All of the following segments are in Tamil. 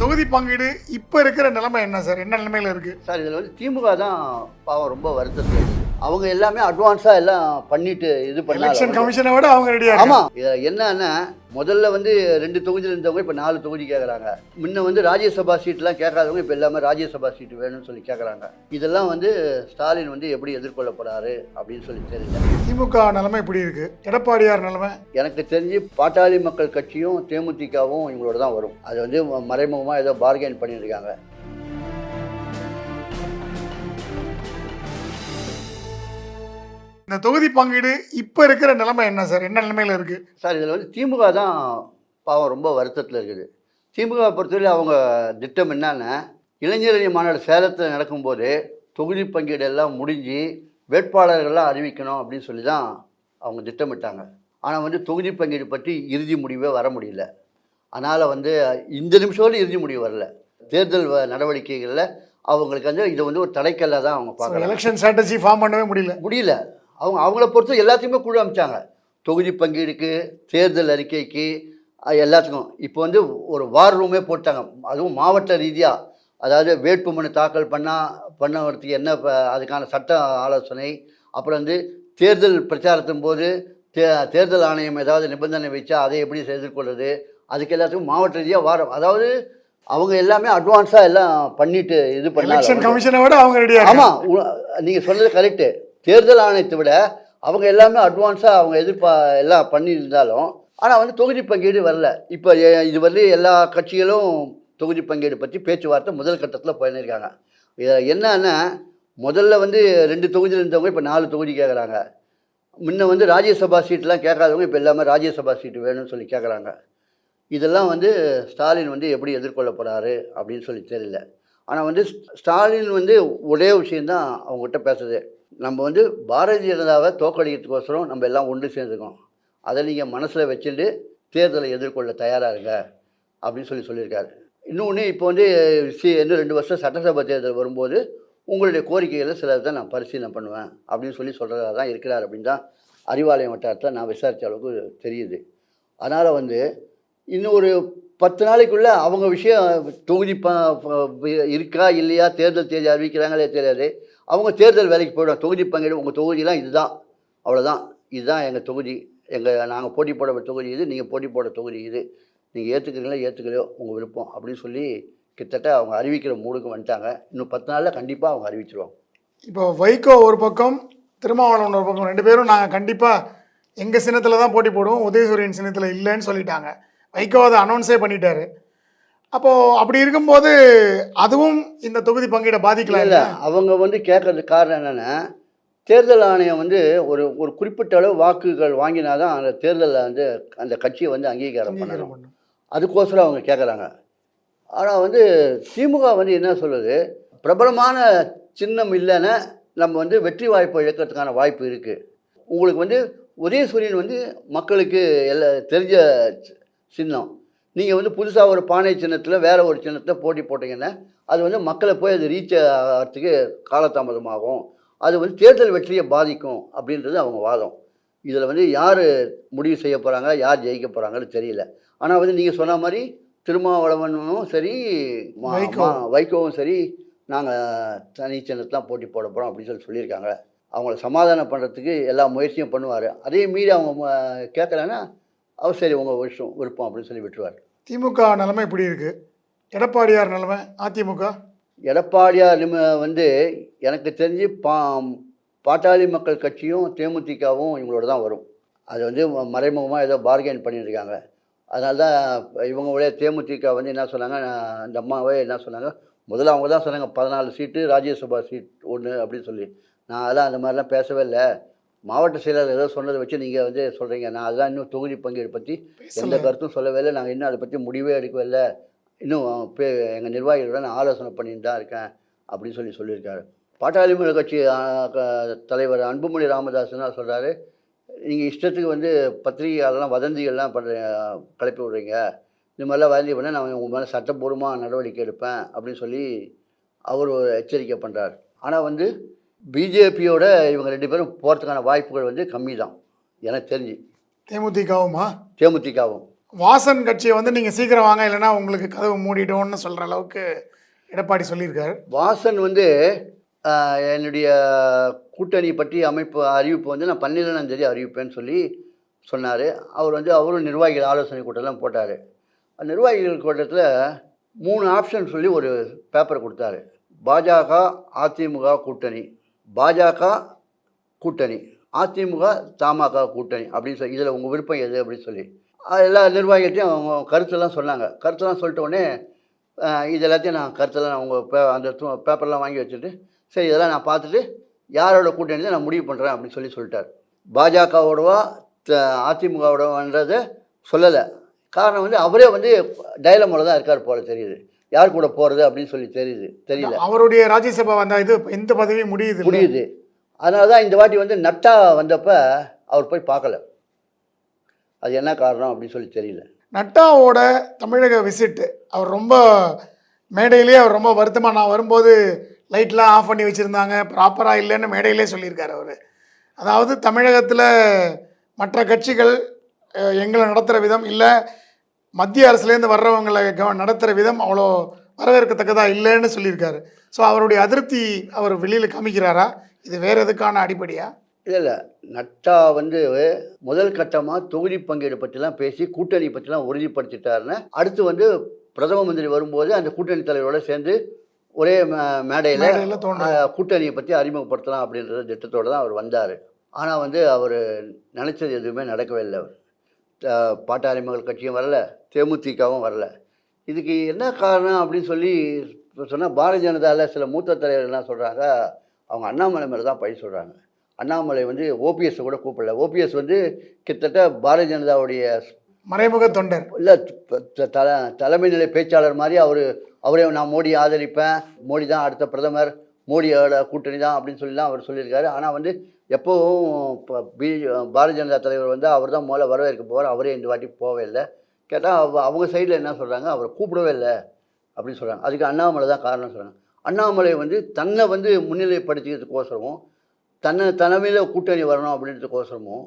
தொகுதி பங்கீடு இப்போ இருக்கிற நிலைமை என்ன சார்? என்ன நிலைமையில இருக்கு சார்? இதில் வந்து திமுக தான் பாவம் ரொம்ப வருத்தத்தில் இருக்கு. அவங்க எல்லாமே அட்வான்ஸாக எல்லாம் பண்ணிட்டு இது எலெக்ஷன் பண்ணாங்க. கமிஷனை விட அவங்க ரெடியா ஆமாம், இதில் என்னன்னா முதல்ல வந்து 2 தொகுதியில் இருந்தவங்க இப்போ 4 தொகுதி கேட்குறாங்க. முன்ன வந்து ராஜ்யசபா சீட்லாம் கேட்காதவங்க இப்போ எல்லாமே ராஜ்யசபா சீட்டு வேணும்னு சொல்லி கேட்குறாங்க. இதெல்லாம் வந்து ஸ்டாலின் வந்து எப்படி எதிர்கொள்ள போறாரு அப்படின்னு சொல்லி தெரியல. திமுக நிலைமை இப்படி இருக்கு, எடப்பாடியார் நிலைமை எனக்கு தெரிஞ்சு பாட்டாளி மக்கள் கட்சியும் தேமுதிகவும் இவங்களோட தான் வரும். அது வந்து மறைமுகமாக ஏதோ பார்கெயின் பண்ணியிருக்காங்க. இந்த தொகுதி பங்கீடு இப்போ இருக்கிற நிலைமை என்ன சார்? என்ன நிலைமையில இருக்கு சார்? இதில் வந்து திமுக தான் பாவம் ரொம்ப வருத்தத்தில் இருக்குது. திமுக பொறுத்தவரை அவங்க திட்டம் என்னன்னா, இளைஞரணி மாநாடு சேலத்தில் நடக்கும்போது தொகுதி பங்கீடு எல்லாம் முடிஞ்சு வேட்பாளர்கள்லாம் அறிவிக்கணும் அப்படின்னு சொல்லி தான் அவங்க திட்டமிட்டாங்க. ஆனால் வந்து தொகுதி பங்கீடு பற்றி இறுதி முடிவே வர முடியல. அதனால் வந்து இந்த நிமிஷம் இறுதி முடிவு வரல. தேர்தல் நடவடிக்கைகளில் அவங்களுக்கு வந்து இதை வந்து ஒரு தடைக்கல்ல தான் அவங்க பார்க்குறாங்க. எலெக்ஷன் ஸ்ட்ராட்டஜி ஃபார்ம் பண்ணவே முடியல. அவங்கள பொறுத்து எல்லாத்தையுமே குழு அமைச்சாங்க. தொகுதி பங்கீடுக்கு, தேர்தல் அறிக்கைக்கு, எல்லாத்துக்கும். இப்போ வந்து ஒரு வார் ரூமே போட்டாங்க. அதுவும் மாவட்ட ரீதியாக, அதாவது வேட்புமனு தாக்கல் பண்ணவருக்கு என்ன அதுக்கான சட்ட ஆலோசனை, அப்புறம் வந்து தேர்தல் பிரச்சாரத்தின் போது தேர்தல் ஆணையம் ஏதாவது நிபந்தனை வச்சா அதை எப்படி எதிர்கொள்வது, அதுக்கு எல்லாத்துக்கும் மாவட்ட ரீதியாக வாரம். அதாவது அவங்க எல்லாமே அட்வான்ஸாக எல்லாம் பண்ணிட்டு இது பண்ண. எலெக்ஷன் கமிஷனை விட அவங்க ரெடியா. ஆமாம், நீங்கள் சொன்னது கரெக்டு. தேர்தல் ஆணையத்தை விட அவங்க எல்லாமே அட்வான்ஸாக அவங்க எல்லாம் பண்ணியிருந்தாலும், ஆனால் வந்து தொகுதி பங்கீடு வரல. இப்போ இதுவரை எல்லா கட்சிகளும் தொகுதி பங்கீடு பற்றி பேச்சுவார்த்தை முதல் கட்டத்தில் பண்ணியிருக்காங்க. என்னன்னா முதல்ல வந்து 2 தொகுதியில் இருந்தவங்க இப்போ 4 தொகுதி கேட்குறாங்க. முன்ன வந்து ராஜ்யசபா சீட்லாம் கேட்காதவங்க இப்போ எல்லாமே ராஜ்யசபா சீட்டு வேணும்னு சொல்லி கேட்குறாங்க. இதெல்லாம் வந்து ஸ்டாலின் வந்து எப்படி எதிர்கொள்ள போகிறாரு அப்படின்னு சொல்லி தெரியல. ஆனால் வந்து ஸ்டாலின் வந்து ஒரே விஷயந்தான் அவங்ககிட்ட பேசுது. நம்ம வந்து பாரதிய ஜனதாவை தோற்கடிக்கிறதுக்கோசரம் நம்ம எல்லாம் ஒன்று சேர்ந்துருக்கோம். அதை நீங்கள் மனசில் வச்சுட்டு தேர்தலை எதிர்கொள்ள தயாராக இருங்க அப்படின்னு சொல்லியிருக்காரு. இன்னொன்று இப்போ வந்து இன்னும் 2 வருஷம் சட்டசபை தேர்தல் வரும்போது உங்களுடைய கோரிக்கைகளை சிலதை நான் பரிசீலனை பண்ணுவேன் அப்படின்னு சொல்கிறதா தான் இருக்கிறார் அப்படின்னு தான் அறிவாலயம் வட்டாரத்தில் நான் விசாரித்த அளவுக்கு தெரியுது. அதனால் வந்து இன்னும் ஒரு 10 நாளைக்குள்ளே அவங்க விஷயம் தொகுதி இருக்கா இல்லையா, தேர்தல் தேதி அறிவிக்கிறாங்களே தெரியாது. அவங்க தேர்தல் வேலைக்கு போய்டும். தொகுதி பங்கீடு உங்கள் தொகுதியெலாம் இதுதான், அவ்வளோதான், இதுதான் எங்கள் தொகுதி, நாங்கள் போட்டி போட தொகுதி இது, நீங்கள் போட்டி போட தொகுதி இது, நீங்கள் ஏற்றுக்கிறீங்களோ ஏற்றுக்கலையோ உங்கள் விருப்பம் அப்படின்னு சொல்லி கிட்டத்தட்ட அவங்க அறிவிக்கிற மூடுக்கு வந்துட்டாங்க. இன்னும் 10 நாளில் கண்டிப்பாக அவங்க அறிவிச்சிருவாங்க. இப்போ வைகோ ஒரு பக்கம், திருமாவளவன் ஒரு பக்கம், 2 பேரும் நாங்கள் கண்டிப்பாக எங்கள் சின்னத்தில் தான் போட்டி போடுவோம், உதயசூரியன் சின்னத்தில் இல்லைன்னு சொல்லிட்டாங்க. வைகோ அதை அனௌன்ஸே பண்ணிட்டாரு. அப்போது அப்படி இருக்கும்போது அதுவும் இந்த தொகுதி பங்கீடை பாதிக்கலாம். இல்லை, அவங்க வந்து கேட்கறதுக்கு காரணம் என்னென்னா, தேர்தல் ஆணையம் வந்து ஒரு குறிப்பிட்ட அளவு வாக்குகள் வாங்கினா தான் அந்த தேர்தலில் வந்து அந்த கட்சியை வந்து அங்கீகாரம் பண்ணணும். அதுக்கோசரம் அவங்க கேட்குறாங்க. ஆனால் வந்து திமுக வந்து என்ன சொல்லுது, பிரபலமான சின்னம் இல்லைன்னா நம்ம வந்து வெற்றி வாய்ப்பை இழக்கிறதுக்கான வாய்ப்பு இருக்குது. உங்களுக்கு வந்து உதயசூரியன் வந்து மக்களுக்கு தெரிஞ்ச சின்னம். நீங்கள் வந்து புதுசாக ஒரு பானை சின்னத்தில் வேறு ஒரு சின்னத்தை போட்டி போட்டிங்கன்னா அது வந்து மக்களை போய் அது ரீச் ஆகிறதுக்கு காலதாமதமாகும். அது வந்து தேர்தல் வெற்றியை பாதிக்கும் அப்படின்றது அவங்க வாதம். இதில் வந்து யார் முடிவு செய்ய போகிறாங்க, யார் ஜெயிக்க போகிறாங்கன்னு தெரியல. ஆனால் வந்து நீங்கள் சொன்ன மாதிரி திருமாவளவனும் சரி, வைகோவும் சரி, நாங்கள் தனி சின்னத்தெலாம் போட்டி போட போகிறோம் அப்படின்னு சொல்லியிருக்காங்க. அவங்கள சமாதானம் பண்ணுறதுக்கு எல்லா முயற்சியும் பண்ணுவார். அதே மீறி அவங்க கேட்கலன்னா அவர் சரி உங்கள் விருப்பம் அப்படின்னு சொல்லி விட்டுருவார். திமுக நிலைமை இப்படி இருக்குது, எடப்பாடியார் நிலைமை, அதிமுக. எடப்பாடியார் வந்து எனக்கு தெரிஞ்சு பாட்டாளி மக்கள் கட்சியும் தேமுதிகவும் இவங்களோட தான் வரும். அது வந்து மறைமுகமாக ஏதோ பார்கெயின் பண்ணியிருக்காங்க. அதனால தான் இவங்களுடைய தேமுதிக வந்து என்ன சொன்னாங்க, அந்த அம்மாவே என்ன சொன்னாங்க, முதல்ல அவங்க தான் சொன்னாங்க 14 சீட்டு ராஜ்யசபா சீட் 1 அப்படின்னு சொல்லி. நான் அதெல்லாம் அந்த மாதிரிலாம் பேசவே இல்லை. மாவட்ட செயலாளர் ஏதோ சொன்னதை வச்சு நீங்கள் வந்து சொல்கிறீங்க. நான் அதுதான் இன்னும் தொகுதி பங்கீடு பற்றி எந்த கருத்தும் சொல்லவே இல்லை. நாங்கள் இன்னும் அதை பற்றி முடிவே எடுக்கவே இல்லை. இன்னும் எங்கள் நிர்வாகிகளோட நான் ஆலோசனை பண்ணிட்டு தான் இருக்கேன் அப்படின்னு சொல்லியிருக்காரு. பாட்டாளி மக்கள் கட்சி தலைவர் அன்புமணி ராமதாஸ்னா சொல்கிறாரு, நீங்கள் இஷ்டத்துக்கு வந்து பத்திரிகையாளர்லாம் வதந்திகள்லாம் கிளப்பி விடுறீங்க, இந்த மாதிரிலாம் வதந்தி பண்ணால் நான் உங்கள் மேலே சட்டப்பூர்வமாக நடவடிக்கை எடுப்பேன் அப்படின்னு சொல்லி அவர் ஒரு எச்சரிக்கை பண்ணுறார். ஆனால் வந்து பிஜேபியோட இவங்க 2 பேரும் போகிறதுக்கான வாய்ப்புகள் வந்து கம்மி தான் எனக்கு தெரிஞ்சு. தேமுதிகவும் வாசன் கட்சியை வந்து நீங்கள் சீக்கிரம் வாங்க, இல்லைன்னா உங்களுக்கு கதவு மூடிட்டோம்னு சொல்கிற அளவுக்கு எடப்பாடி சொல்லியிருக்காரு. வாசன் வந்து என்னுடைய கூட்டணி பற்றி அறிவிப்பு வந்து நான் 12ஆம் தேதி அறிவிப்பேன்னு சொல்லி சொன்னார். அவர் வந்து அவரும் நிர்வாகிகள் ஆலோசனை கூட்டம்லாம் போட்டார். நிர்வாகிகள் கூட்டத்தில் 3 ஆப்ஷன் சொல்லி ஒரு பேப்பர் கொடுத்தாரு. பாஜக, அதிமுக கூட்டணி, பாஜக கூட்டணி, அதிமுக தமாக கூட்டணி அப்படின்னு சொல்லி, இதில் உங்கள் விருப்பம் எது அப்படின்னு சொல்லி எல்லா நிர்வாகிகள்ட்டையும் அவங்க கருத்தெல்லாம் சொன்னாங்க. கருத்தெல்லாம் சொல்லிட்ட உடனே இது எல்லாத்தையும் நான் கருத்தெல்லாம் அவங்க அந்த பேப்பர்லாம் வாங்கி வச்சுட்டு, சரி இதெல்லாம் நான் பார்த்துட்டு யாரோட கூட்டணி தான் நான் முடிவு பண்ணுறேன் அப்படின்னு சொல்லிட்டார். பாஜகவோடவா அதிமுகவோடவான்றதை சொல்லலை. காரணம் வந்து அவரே வந்து டயலமோல தான் இருக்கார் போல தெரியுது. யார் கூட போகிறது அப்படின்னு சொல்லி தெரியல. அவருடைய ராஜ்யசபா வந்தால் இது எந்த பதவியும் முடியுது. அதனால தான் இந்த வாட்டி வந்து நட்டா வந்தப்போ அவர் போய் பார்க்கல. அது என்ன காரணம் அப்படின்னு சொல்லி தெரியல. நட்டாவோட தமிழக விசிட்டு அவர் ரொம்ப மேடையிலே அவர் ரொம்ப வருத்தமாக, நான் வரும்போது லைட்லாம் ஆஃப் பண்ணி வச்சுருந்தாங்க, ப்ராப்பராக இல்லைன்னு மேடையிலே சொல்லியிருக்காரு அவர். அதாவது தமிழகத்தில் மற்ற கட்சிகள் எங்களை நடத்துகிற விதம், இல்லை மத்திய அரசுலேருந்து வர்றவங்களை நடத்துகிற விதம் அவ்வளோ வரவேற்கத்தக்கதாக இல்லைன்னு சொல்லியிருக்காரு. ஸோ அவருடைய அதிருப்தி அவர் வெளியில் காமிக்கிறாரா? இது வேறு எதுக்கான அடிப்படையா? இல்லை, நட்டா வந்து முதல் கட்டமாக தொகுதி பங்கீடு பற்றிலாம் பேசி கூட்டணி பற்றிலாம் உறுதிப்படுத்திட்டாருன்னு, அடுத்து வந்து பிரதம மந்திரி வரும்போது அந்த கூட்டணி தலைவரோடு சேர்ந்து ஒரே மேடையில் கூட்டணியை பற்றி அறிமுகப்படுத்தலாம் அப்படின்ற திட்டத்தோடு தான் அவர் வந்தார். ஆனால் வந்து அவர் நினச்சது எதுவுமே நடக்கவே இல்லை. அவர் பாட்டாளி மக்கள் கட்சியும் வரல, தேமுதிகவும் வரல. இதுக்கு என்ன காரணம் அப்படின்னு சொல்லி சொன்னால், பாரதிய ஜனதாவில் சில மூத்த தலைவர்கள் என்ன சொல்கிறாங்க, அவங்க அண்ணாமலை மேலே தான் பழி சொல்கிறாங்க. அண்ணாமலை வந்து ஓபிஎஸ்ஸை கூட கூப்பிடல. ஓபிஎஸ் வந்து கிட்டத்தட்ட பாரதிய ஜனதாவுடைய மறைமுக தொண்டர் இல்லை, தலைமை நிலை பேச்சாளர் மாதிரி அவரே நான் மோடி ஆதரிப்பேன், மோடி தான் அடுத்த பிரதமர், மோடியோட கூட்டணி தான் அப்படின்னு சொல்லி தான் அவர் சொல்லியிருக்காரு. ஆனால் வந்து எப்போவும் இப்போ பாரதிய ஜனதா தலைவர் வந்து அவர் தான் முதல்ல வரவேற்க போவார், அவரே இந்த வாட்டி போவே இல்லை. கேட்டால் அவங்க சைடில் என்ன சொல்கிறாங்க, அவரை கூப்பிடவே இல்லை அப்படின்னு சொல்கிறாங்க. அதுக்கு அண்ணாமலை தான் காரணம் சொல்கிறாங்க. அண்ணாமலை வந்து தன்னை வந்து முன்னிலைப்படுத்திக்கிறதுக்கோசரமும், தலைமையில் கூட்டணி வரணும் அப்படின்றதுக்கோசரமும்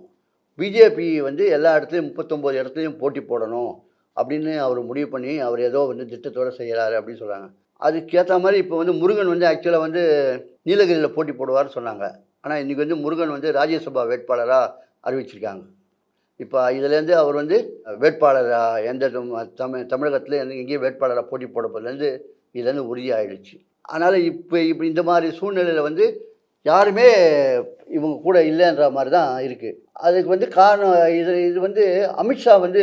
பிஜேபி வந்து எல்லா இடத்துலையும் 39 இடத்துலையும் போட்டி போடணும் அப்படின்னு அவர் முடிவு பண்ணி அவர் ஏதோ வந்து திட்டத்தோடு செய்கிறாரு அப்படின்னு சொல்கிறாங்க. அதுக்கேற்ற மாதிரி இப்போ வந்து முருகன் வந்து ஆக்சுவலாக வந்து நீலகிரியில் போட்டி போடுவார்னு சொன்னாங்க. ஆனால் இன்றைக்கி வந்து முருகன் வந்து ராஜ்யசபா வேட்பாளராக அறிவிச்சிருக்காங்க. இப்போ இதுலேருந்து அவர் வந்து வேட்பாளராக எந்த தமிழகத்தில் எங்கேயும் வேட்பாளராக போட்டி போடப்போதுலேருந்து இதுலேருந்து உறுதியாகிடுச்சு. அதனால் இப்போ இந்த மாதிரி சூழ்நிலையில் வந்து யாருமே இவங்க கூட இல்லைன்ற மாதிரி தான் இருக்குது. அதுக்கு வந்து காரணம் இது வந்து அமித்ஷா வந்து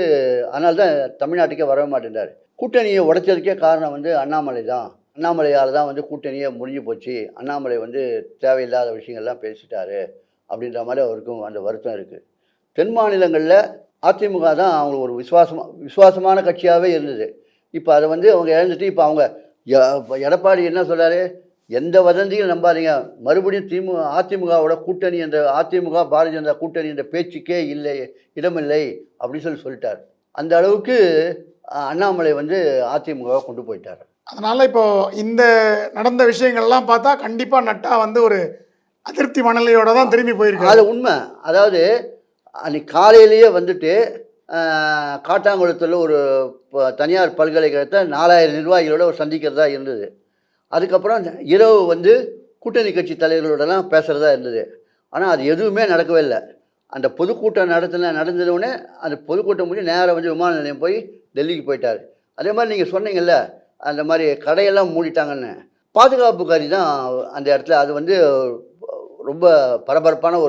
அதனால தான் தமிழ்நாட்டுக்கே வரவே மாட்டேன்றார். கூட்டணியை உடைச்சதுக்கே காரணம் வந்து அண்ணாமலை தான். அண்ணாமலையால் தான் வந்து கூட்டணியே முடிஞ்சு போச்சு. அண்ணாமலை வந்து தேவையில்லாத விஷயங்கள்லாம் பேசிட்டாரு அப்படின்ற மாதிரி அவருக்கும் அந்த வருத்தம் இருக்குது. தென் மாநிலங்களில் அதிமுக தான் அவங்களுக்கு ஒரு விசுவாசமான கட்சியாகவே இருந்தது. இப்போ அதை வந்து அவங்க இழந்துட்டு இப்போ அவங்க எடப்பாடி என்ன சொல்கிறாரு, எந்த வதந்தியும் நம்பாதீங்க, மறுபடியும் அதிமுகவோட கூட்டணி என்ற அதிமுக பாரதிய ஜனதா கூட்டணி என்ற பேச்சுக்கே இடமில்லை அப்படின்னு சொல்லிட்டார். அந்த அளவுக்கு அண்ணாமலை வந்து அதிமுகவை கொண்டு போயிட்டார். அதனால் இப்போது இந்த நடந்த விஷயங்கள்லாம் பார்த்தா கண்டிப்பாக நட்டா வந்து ஒரு அதிருப்தி மனநிலையோடு தான் திரும்பி போயிருக்கு. அது உண்மை. அதாவது அன்றைக்கி காலையிலேயே வந்துட்டு காட்டாங்குளத்தில் ஒரு தனியார் பல்கலைக்கழகத்தை 4000 நிர்வாகிகளோட ஒரு சந்திக்கிறதா இருந்தது. அதுக்கப்புறம் இரவு வந்து கூட்டணி கட்சி தலைவர்களோடலாம் பேசுகிறதா இருந்தது. ஆனால் அது எதுவுமே நடக்கவே இல்லை. அந்த பொதுக்கூட்டம் நடந்ததுடனே அந்த பொதுக்கூட்டம் முடிஞ்சு நேராக வந்து விமான நிலையம் போய் டெல்லிக்கு போயிட்டார். அதே மாதிரி நீங்கள் சொன்னீங்கல்ல, அந்த மாதிரி கடையெல்லாம் மூடிட்டாங்கன்னு, பாதுகாப்புக்காரி தான் அந்த இடத்துல. அது வந்து ரொம்ப பரபரப்பான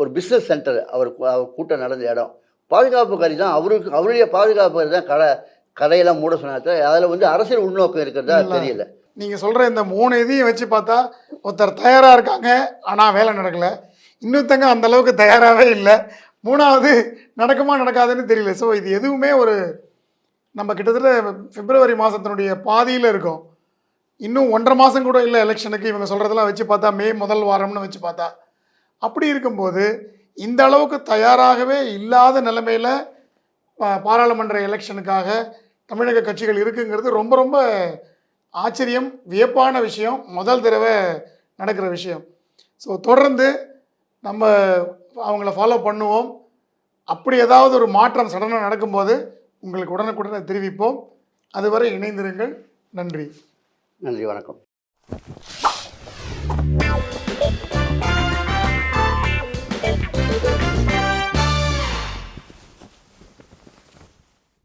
ஒரு பிஸ்னஸ் சென்டர், அவர் கூட்டம் நடந்த இடம். பாதுகாப்புக்காரி தான் அவருடைய பாதுகாப்புக்காரி தான் கடையெல்லாம் மூட சொன்னாங்க. அதில் வந்து அரசியல் உள்நோக்கம் இருக்கிறதா தெரியல. நீங்கள் சொல்கிற இந்த 3 இதையும் வச்சு பார்த்தா ஒருத்தர் தயாராக இருக்காங்க, ஆனால் வேலை நடக்கலை. இன்னொருத்தங்க அந்தளவுக்கு தயாராகவே இல்லை. 3வது நடக்குமா நடக்காதுன்னு தெரியல. ஸோ இது எதுவுமே நம்ம கிட்டத்தட்ட பிப்ரவரி மாதத்தினுடைய பாதியில் இருக்கோம். இன்னும் 1.5 மாதம் கூட இல்லை எலெக்ஷனுக்கு. இவங்க சொல்கிறதெல்லாம் வச்சு பார்த்தா மே முதல் வாரம்னு வச்சு பார்த்தா, அப்படி இருக்கும்போது இந்த அளவுக்கு தயாராகவே இல்லாத நிலைமையில் பாராளுமன்ற எலெக்ஷனுக்காக தமிழக கட்சிகள் இருக்குங்கிறது ரொம்ப ரொம்ப ஆச்சரியம், வியப்பான விஷயம், முதல் தடவை நடக்கிற விஷயம். ஸோ தொடர்ந்து நம்ம அவங்கள ஃபாலோ பண்ணுவோம். அப்படி ஏதாவது ஒரு மாற்றம் சடனாக நடக்கும்போது உங்களுக்கு உடனுக்குடன் தெரிவிப்போம். அதுவரை இணைந்திருங்கள். நன்றி. நன்றி, வணக்கம்.